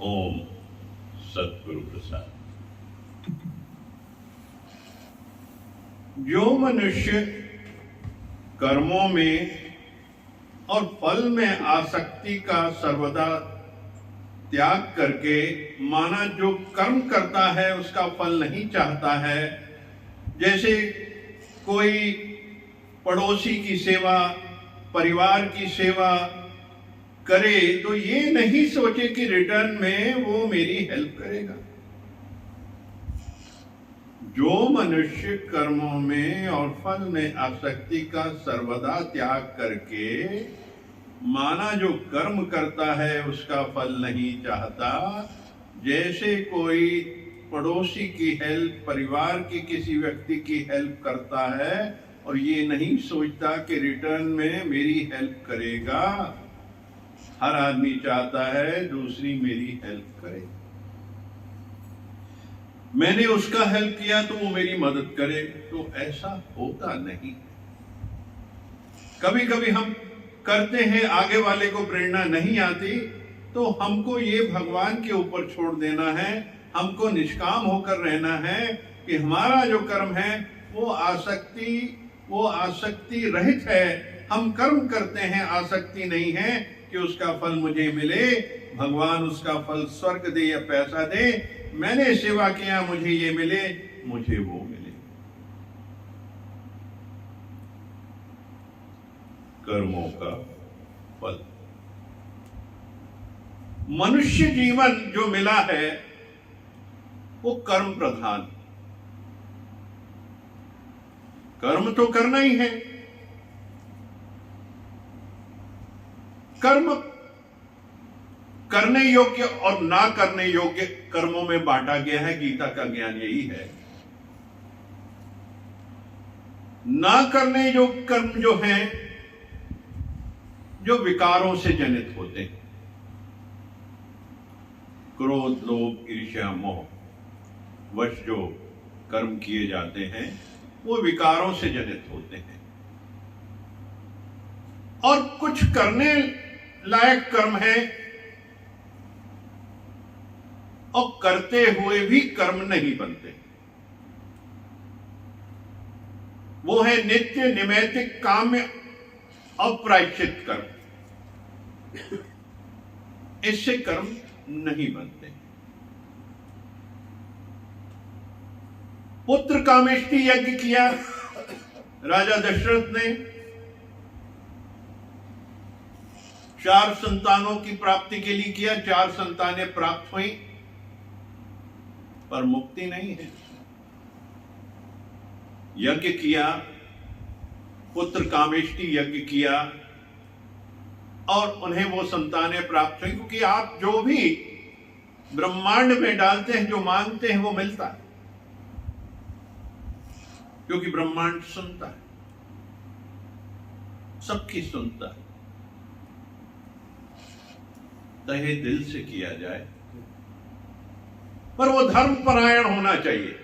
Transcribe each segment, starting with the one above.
ओम सतगुरु प्रसाद। जो मनुष्य कर्मों में और फल में आसक्ति का सर्वदा त्याग करके माना जो कर्म करता है उसका फल नहीं चाहता है, जैसे कोई पड़ोसी की सेवा, परिवार की सेवा करे तो ये नहीं सोचे कि रिटर्न में वो मेरी हेल्प करेगा। जो मनुष्य कर्मों में और फल में आसक्ति का सर्वदा त्याग करके माना जो कर्म करता है उसका फल नहीं चाहता, जैसे कोई पड़ोसी की हेल्प, परिवार की किसी व्यक्ति की हेल्प करता है और ये नहीं सोचता कि रिटर्न में मेरी हेल्प करेगा। हर आदमी चाहता है दूसरी मेरी हेल्प करे, मैंने उसका हेल्प किया तो वो मेरी मदद करे, तो ऐसा होता नहीं। कभी कभी हम करते हैं, आगे वाले को प्रेरणा नहीं आती, तो हमको ये भगवान के ऊपर छोड़ देना है, हमको निष्काम होकर रहना है कि हमारा जो कर्म है वो आसक्ति रहित है। हम कर्म करते हैं, आसक्ति नहीं है कि उसका फल मुझे मिले, भगवान उसका फल स्वर्ग दे या पैसा दे, मैंने सेवा किया मुझे ये मिले, मुझे वो मिले। कर्मों का फल। मनुष्य जीवन जो मिला है वो कर्म प्रधान। कर्म तो करना ही है। कर्म करने योग्य और ना करने योग्य कर्मों में बांटा गया है। गीता का ज्ञान यही है। ना करने योग्य कर्म जो हैं, जो विकारों से जनित होते हैं, क्रोध, लोभ, ईर्ष्या, मोह वश जो कर्म किए जाते हैं वो विकारों से जनित होते हैं। और कुछ करने लायक कर्म है और करते हुए भी कर्म नहीं बनते। वो है नित्य, नैमित्तिक, काम्य, अप्रायश्चित कर्म। इससे कर्म नहीं बनते। पुत्र कामेष्टि यज्ञ किया राजा दशरथ ने, 4 संतानों की प्राप्ति के लिए किया, 4 संतानें प्राप्त हुई, पर मुक्ति नहीं है। यज्ञ किया, पुत्र कामेष्टि यज्ञ किया और उन्हें वो संतानें प्राप्त हुई, क्योंकि आप जो भी ब्रह्मांड में डालते हैं, जो मांगते हैं वो मिलता है, क्योंकि ब्रह्मांड सुनता है, सबकी सुनता है। तहे दिल से किया जाए, पर वो धर्म परायण होना चाहिए।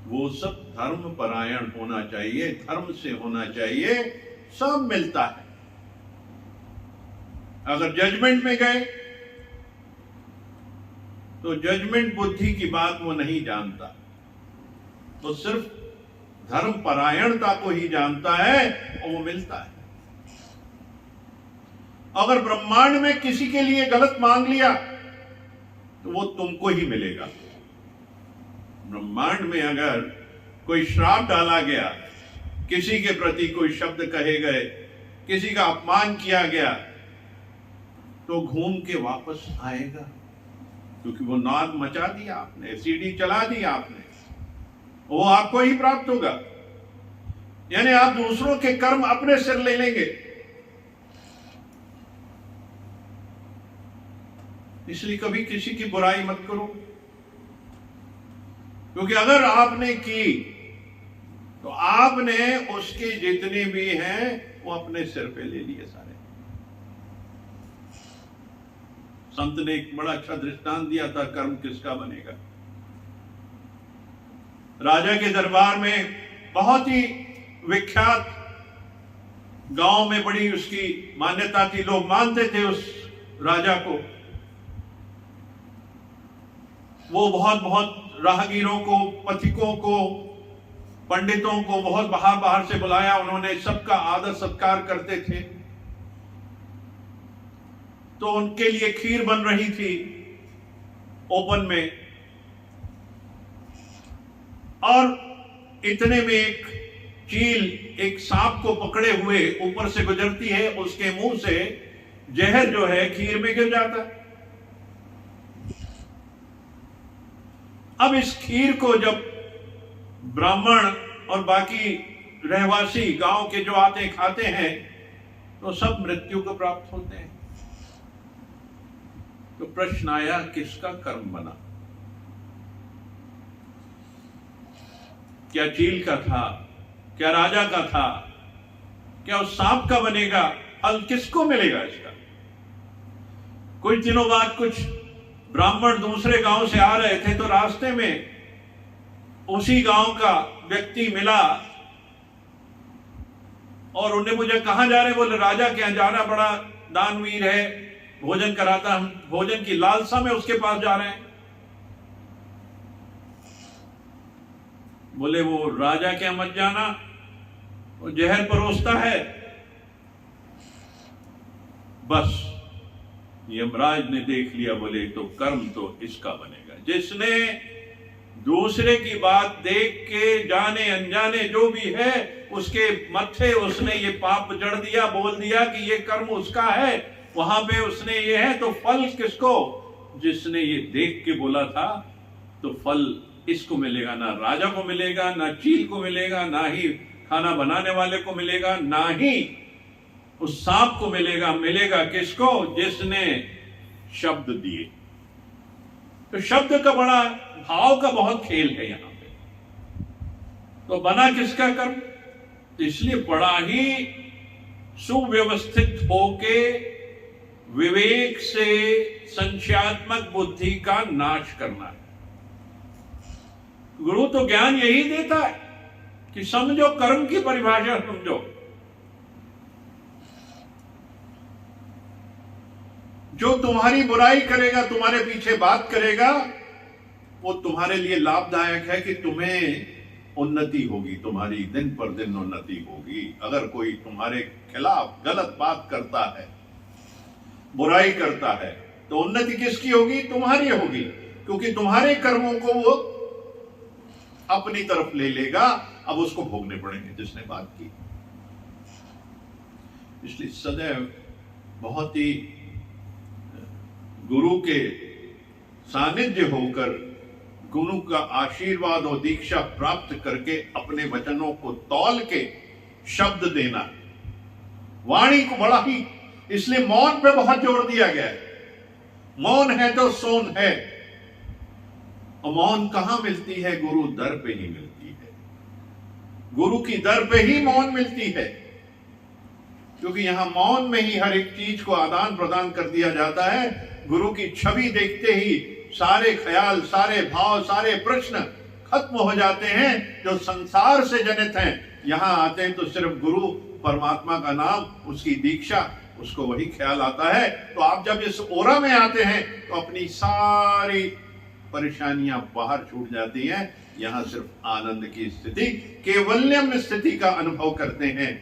वो सब धर्म परायण होना चाहिए, धर्म से होना चाहिए, सब मिलता है। अगर जजमेंट में गए तो जजमेंट बुद्धि की बात वो नहीं जानता, तो सिर्फ धर्म परायणता को ही जानता है और वो मिलता है। अगर ब्रह्मांड में किसी के लिए गलत मांग लिया तो वो तुमको ही मिलेगा। ब्रह्मांड में अगर कोई श्राप डाला गया, किसी के प्रति कोई शब्द कहे गए, किसी का अपमान किया गया, तो घूम के वापस आएगा, क्योंकि वो नाद मचा दिया आपने, सीढ़ी चला दी आपने, वो आपको ही प्राप्त होगा। यानी आप दूसरों के कर्म अपने सिर ले लेंगे। इसलिए कभी किसी की बुराई मत करो, क्योंकि अगर आपने की तो आपने उसके जितने भी हैं वो अपने सिर पे ले लिए सारे। संत ने एक बड़ा अच्छा दृष्टांत दिया था, कर्म किसका बनेगा। राजा के दरबार में बहुत ही विख्यात, गांव में बड़ी उसकी मान्यता थी, लोग मानते थे उस राजा को, वो बहुत बहुत राहगीरों को, पथिकों को, पंडितों को बहुत बाहर बाहर से बुलाया। उन्होंने सबका आदर सत्कार करते थे। तो उनके लिए खीर बन रही थी ओपन में, और इतने में एक चील एक सांप को पकड़े हुए ऊपर से गुजरती है। उसके मुंह से जहर जो है खीर में गिर जाता है। अब इस खीर को जब ब्राह्मण और बाकी रहवासी गांव के जो आते खाते हैं तो सब मृत्यु को प्राप्त होते हैं। तो प्रश्न आया, किसका कर्म बना? क्या चील का था? क्या राजा का था? क्या उस सांप का बनेगा? फल किसको मिलेगा इसका? कुछ दिनों बाद कुछ ब्राह्मण दूसरे गांव से आ रहे थे, तो रास्ते में उसी गांव का व्यक्ति मिला और उन्हें मुझे कहां जा रहे? बोले राजा के यहां जाना, बड़ा दानवीर है, भोजन कराता, हम भोजन की लालसा में उसके पास जा रहे हैं। बोले वो राजा के यहां मत जाना, वो जहर परोसता है। बस यमराज ने देख लिया, बोले तो कर्म तो इसका बनेगा। जिसने दूसरे की बात देख के जाने अनजाने जो भी है उसके मत्थे उसने ये पाप जड़ दिया, बोल दिया कि ये कर्म उसका है, वहां पे उसने ये है, तो फल किसको? जिसने ये देख के बोला था, तो फल इसको मिलेगा। ना राजा को मिलेगा, ना चील को मिलेगा, ना ही खाना बनाने वाले को मिलेगा, ना ही उस सांप को मिलेगा। मिलेगा किसको? जिसने शब्द दिए। तो शब्द का बड़ा, भाव का बहुत खेल है यहां पे। तो बना किसका कर्म? तो इसलिए बड़ा ही सुव्यवस्थित होके विवेक से संशयात्मक बुद्धि का नाश करना है। गुरु तो ज्ञान यही देता है कि समझो, कर्म की परिभाषा समझो। जो तुम्हारी बुराई करेगा, तुम्हारे पीछे बात करेगा, वो तुम्हारे लिए लाभदायक है कि तुम्हें उन्नति होगी, तुम्हारी दिन पर दिन उन्नति होगी। अगर कोई तुम्हारे खिलाफ गलत बात करता है, बुराई करता है, तो उन्नति किसकी होगी? तुम्हारी होगी, क्योंकि तुम्हारे कर्मों को वो अपनी तरफ ले लेगा। अब उसको भोगने पड़ेंगे जिसने बात की। इसलिए सदैव बहुत ही गुरु के सानिध्य होकर, गुरु का आशीर्वाद और दीक्षा प्राप्त करके अपने वचनों को तौल के शब्द देना, वाणी को बड़ा ही, इसलिए मौन पे बहुत जोर दिया गया है। मौन है तो सोन है। और मौन कहां मिलती है? गुरु दर पे ही मिलती है। गुरु की दर पे ही मौन मिलती है, क्योंकि यहां मौन में ही हर एक चीज को आदान प्रदान कर दिया जाता है। गुरु की छवि देखते ही सारे ख्याल, सारे भाव, सारे प्रश्न खत्म हो जाते हैं जो संसार से जनित हैं। यहां आते हैं तो सिर्फ गुरु, परमात्मा का नाम, उसकी दीक्षा, उसको वही ख्याल आता है। तो आप जब इस ओरा में आते हैं तो अपनी सारी परेशानियां बाहर छूट जाती हैं। यहां सिर्फ आनंद की स्थिति, केवल्यम स्थिति का अनुभव करते हैं।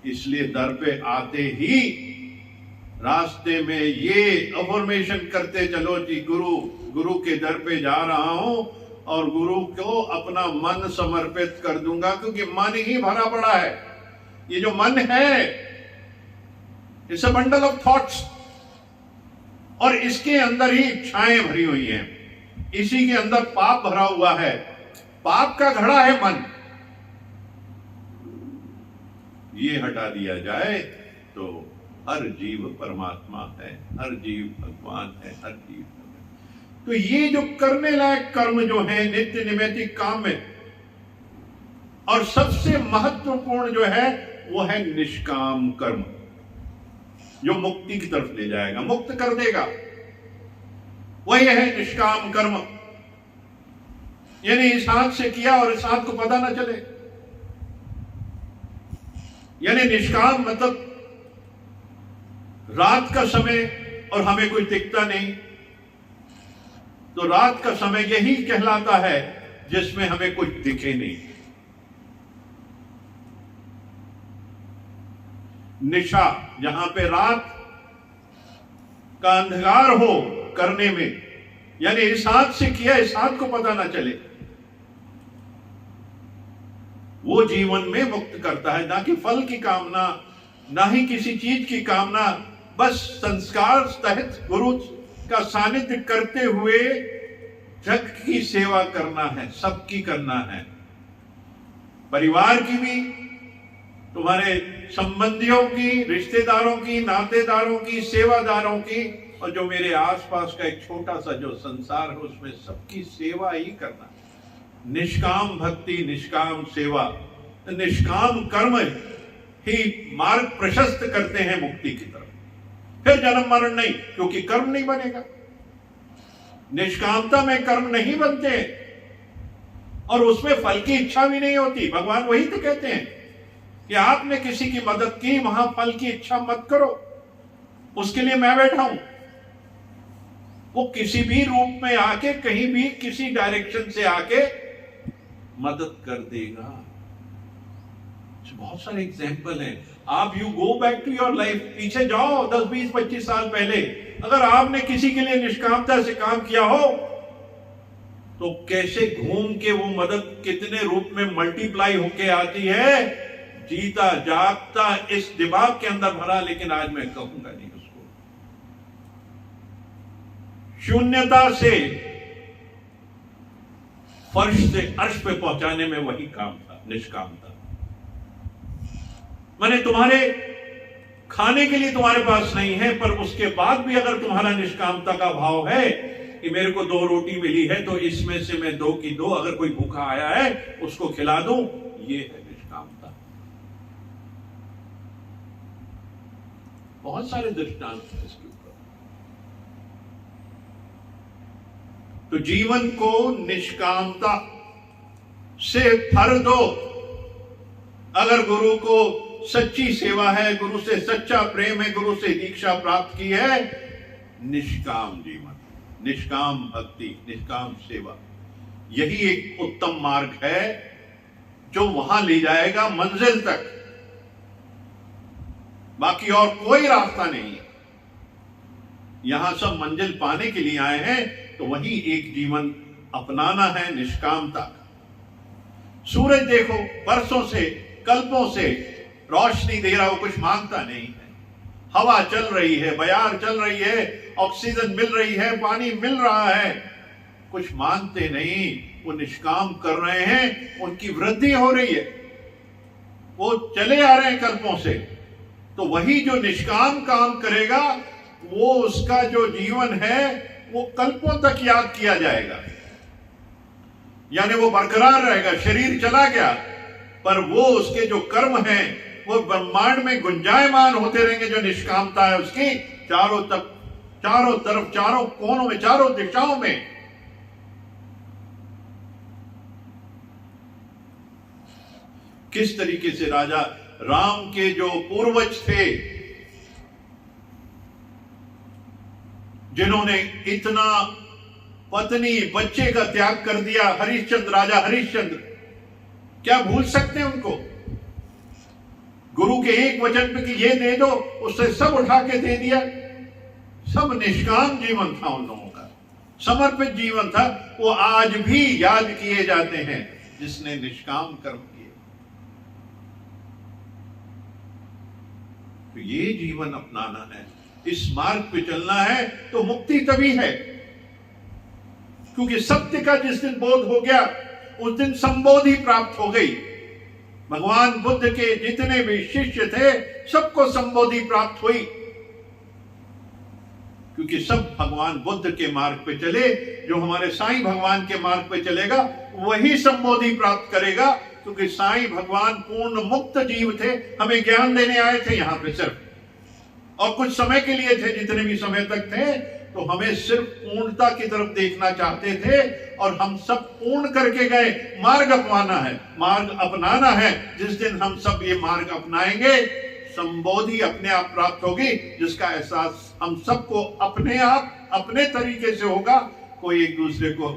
इसलिए दर पे आते ही रास्ते में ये अफर्मेशन करते चलो कि गुरु के दर पे जा रहा हूं और गुरु को अपना मन समर्पित कर दूंगा, क्योंकि मन ही भरा पड़ा है। ये जो मन है, it's a bundle of thoughts, और इसके अंदर ही इच्छाएं भरी हुई हैं। इसी के अंदर पाप भरा हुआ है। पाप का घड़ा है मन। ये हटा दिया जाए तो हर जीव परमात्मा है, हर जीव भगवान है, हर जीव। तो ये जो करने लायक कर्म जो है नित्य नैमित्तिक काम में, और सबसे महत्वपूर्ण जो है वो है निष्काम कर्म, जो मुक्ति की तरफ ले जाएगा, मुक्त कर देगा। वही है निष्काम कर्म। यानी इस हाथ से किया और इस हाथ को पता ना चले। यानी निष्काम मतलब रात का समय और हमें कुछ दिखता नहीं। तो रात का समय यही कहलाता है जिसमें हमें कुछ दिखे नहीं। निशा, जहां पे रात का अंधकार हो करने में, यानी इस हाथ से किया इस हाथ को पता ना चले, वो जीवन में मुक्त करता है। ना कि फल की कामना, ना ही किसी चीज की कामना, बस संस्कार तहत गुरु का सानिध्य करते हुए जग की सेवा करना है, सबकी करना है, परिवार की भी, तुम्हारे संबंधियों की, रिश्तेदारों की, नातेदारों की, सेवादारों की, और जो मेरे आसपास का एक छोटा सा जो संसार है उसमें सबकी सेवा ही करना। निष्काम भक्ति, निष्काम सेवा, निष्काम कर्म ही मार्ग प्रशस्त करते हैं मुक्ति की तरफ। फिर जन्म मरण नहीं, क्योंकि कर्म नहीं बनेगा। निष्कामता में कर्म नहीं बनते और उसमें फल की इच्छा भी नहीं होती। भगवान वही तो कहते हैं कि आपने किसी की मदद की, वहां फल की इच्छा मत करो, उसके लिए मैं बैठा हूं। वो किसी भी रूप में आके, कहीं भी किसी डायरेक्शन से आके मदद कर देगा। बहुत सारे एग्जाम्पल हैं। आप you go back to your life, पीछे जाओ 10, 20, 25 साल पहले, अगर आपने किसी के लिए निष्कामता से काम किया हो तो कैसे घूम के वो मदद कितने रूप में मल्टीप्लाई होके आती है। जीता जागता इस दिमाग के अंदर भरा, लेकिन आज मैं कहूंगा नहीं उसको। शून्यता से फर्श से अर्श पे पहुंचाने में वही काम था, निष्कामता। माने तुम्हारे खाने के लिए तुम्हारे पास नहीं है, पर उसके बाद भी अगर तुम्हारा निष्कामता का भाव है कि मेरे को 2 रोटी मिली है तो इसमें से मैं 2 की 2, अगर कोई भूखा आया है उसको खिला दूं, ये है निष्कामता। बहुत सारे दृष्टांत हैं इसके ऊपर। तो जीवन को निष्कामता से भर दो। अगर गुरु को सच्ची सेवा है, गुरु से सच्चा प्रेम है, गुरु से दीक्षा प्राप्त की है, निष्काम जीवन, निष्काम भक्ति, निष्काम सेवा, यही एक उत्तम मार्ग है जो वहां ले जाएगा मंजिल तक। बाकी और कोई रास्ता नहीं है। यहां सब मंजिल पाने के लिए आए हैं, तो वही एक जीवन अपनाना है, निष्कामता। सूरज देखो, बरसों से, कल्पों से रोशनी दे रहा, वो कुछ मांगता नहीं है। हवा चल रही है, बयार चल रही है, ऑक्सीजन मिल रही है, पानी मिल रहा है, कुछ मांगते नहीं, वो निष्काम कर रहे हैं, उनकी वृद्धि हो रही है, वो चले आ रहे हैं कल्पों से। तो वही जो निष्काम काम करेगा, वो उसका जो जीवन है वो कल्पों तक याद किया जाएगा, यानी वो बरकरार रहेगा। शरीर चला गया, पर वो उसके जो कर्म हैं वो ब्रह्मांड में गुंजायमान होते रहेंगे। जो निष्कामता है उसकी चारों तरफ, चारों कोनों में, चारों दिशाओं में। किस तरीके से राजा राम के जो पूर्वज थे, जिन्होंने इतना पत्नी बच्चे का त्याग कर दिया, हरिश्चंद्र, राजा हरिश्चंद्र, क्या भूल सकते हैं उनको? गुरु के एक वचन पे कि ये दे दो, उससे सब उठा के दे दिया। सब निष्काम जीवन था उन लोगों का, समर्पित जीवन था। वो आज भी याद किए जाते हैं जिसने निष्काम कर्म किए। तो ये जीवन अपनाना है, इस मार्ग पे चलना है, तो मुक्ति तभी है। क्योंकि सत्य का जिस दिन बोध हो गया, उस दिन संबोधि प्राप्त हो गई। भगवान बुद्ध के जितने भी शिष्य थे, सबको संबोधि प्राप्त हुई, क्योंकि सब भगवान बुद्ध के मार्ग पे चले। जो हमारे साईं भगवान के मार्ग पे चलेगा वही संबोधि प्राप्त करेगा, क्योंकि साईं भगवान पूर्ण मुक्त जीव थे, हमें ज्ञान देने आए थे यहाँ पे सिर्फ, और कुछ समय के लिए थे, जितने भी समय तक थे, तो हमें सिर्फ पूर्णता की तरफ देखना चाहते थे, और हम सब पूर्ण करके गए। मार्ग अपनाना है, मार्ग अपनाना है। जिस दिन हम सब ये मार्ग अपनाएंगे, संबोधि अपने आप प्राप्त होगी, जिसका एहसास हम सबको अपने आप अपने तरीके से होगा। कोई एक दूसरे को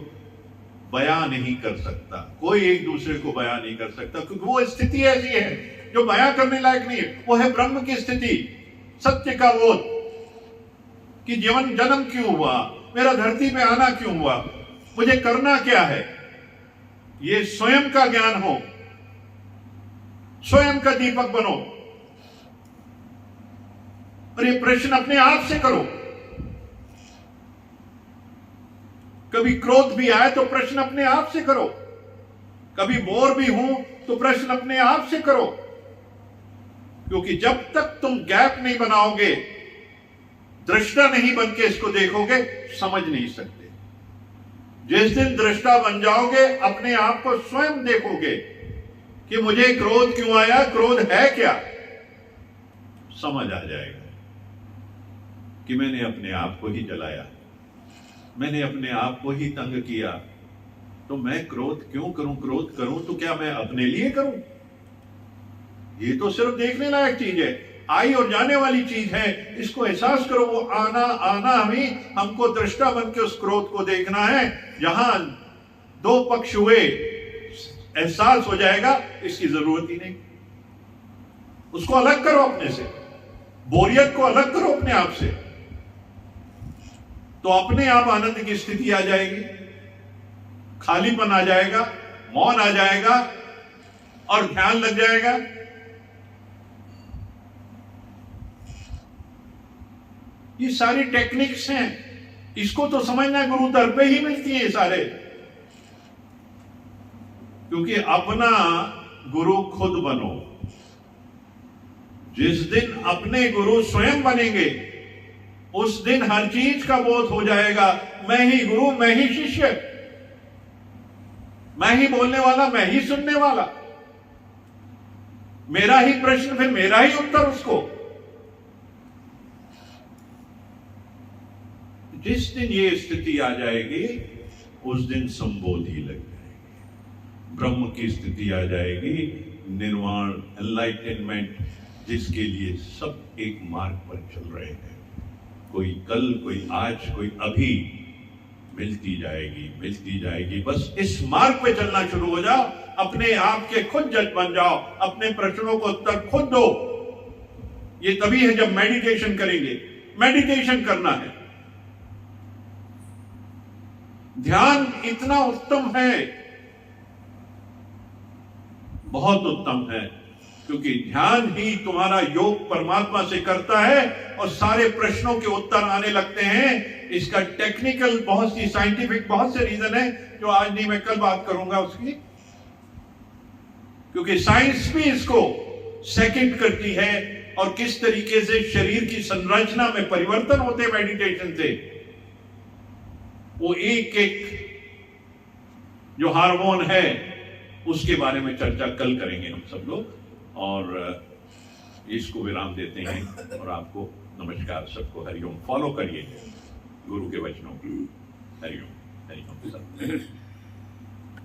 बयां नहीं कर सकता, कोई एक दूसरे को बयां नहीं कर सकता, क्योंकि वो स्थिति ऐसी है जो बयां करने लायक नहीं है। वो है ब्रह्म की स्थिति, सत्य का बोध कि जीवन जन्म क्यों हुआ, मेरा धरती पे आना क्यों हुआ, मुझे करना क्या है। ये स्वयं का ज्ञान हो, स्वयं का दीपक बनो और ये प्रश्न अपने आप से करो। कभी क्रोध भी आए तो प्रश्न अपने आप से करो, कभी बोर भी हूं तो प्रश्न अपने आप से करो, क्योंकि जब तक तुम गैप नहीं बनाओगे, दृष्टा नहीं बन के इसको देखोगे, समझ नहीं सकते। जिस दिन दृष्टा बन जाओगे, अपने आप को स्वयं देखोगे कि मुझे क्रोध क्यों आया, क्रोध है क्या, समझ आ जाएगा कि मैंने अपने आप को ही जलाया, मैंने अपने आप को ही तंग किया, तो मैं क्रोध क्यों करूं, क्रोध करूं तो क्या मैं अपने लिए करूं। ये तो सिर्फ देखने लायक चीज है, आई और जाने वाली चीज है, इसको एहसास करो। वो आना आना ही हमको दृष्टा बन के उस क्रोध को देखना है। जहां दो पक्ष हुए, एहसास हो जाएगा इसकी जरूरत ही नहीं, उसको अलग करो अपने से, बोरियत को अलग करो अपने आप से, तो अपने आप आनंद की स्थिति आ जाएगी, खालीपन आ जाएगा, मौन आ जाएगा और ध्यान लग जाएगा। ये सारी टेक्निक्स हैं, इसको तो समझना गुरु दर पे ही मिलती है ये सारे, क्योंकि अपना गुरु खुद बनो। जिस दिन अपने गुरु स्वयं बनेंगे, उस दिन हर चीज का बोध हो जाएगा। मैं ही गुरु, मैं ही शिष्य, मैं ही बोलने वाला, मैं ही सुनने वाला, मेरा ही प्रश्न फिर मेरा ही उत्तर उसको। जिस दिन ये स्थिति आ जाएगी, उस दिन संबोधि लग जाएगी, ब्रह्म की स्थिति आ जाएगी, निर्वाण, एनलाइटनमेंट, जिसके लिए सब एक मार्ग पर चल रहे हैं। कोई कल, कोई आज, कोई अभी, मिलती जाएगी, मिलती जाएगी। बस इस मार्ग पे चलना शुरू हो जाओ, अपने आप के खुद जज बन जाओ, अपने प्रश्नों को उत्तर खुद दो। ये तभी है जब मेडिटेशन करेंगे। मेडिटेशन करना है, ध्यान इतना उत्तम है, बहुत उत्तम है, क्योंकि ध्यान ही तुम्हारा योग परमात्मा से करता है और सारे प्रश्नों के उत्तर आने लगते हैं। इसका टेक्निकल, बहुत सी साइंटिफिक बहुत से रीजन है जो आज नहीं, मैं कल बात करूंगा उसकी, क्योंकि साइंस भी इसको सेकंड करती है और किस तरीके से शरीर की संरचना में परिवर्तन होते हैं मेडिटेशन से। वो एक एक जो हार्मोन है उसके बारे में चर्चा कल करेंगे हम सब लोग, और इसको विराम देते हैं और आपको नमस्कार सबको। हरिओम। फॉलो करिए गुरु के वचनों की। हरिओम, हरिओम सब।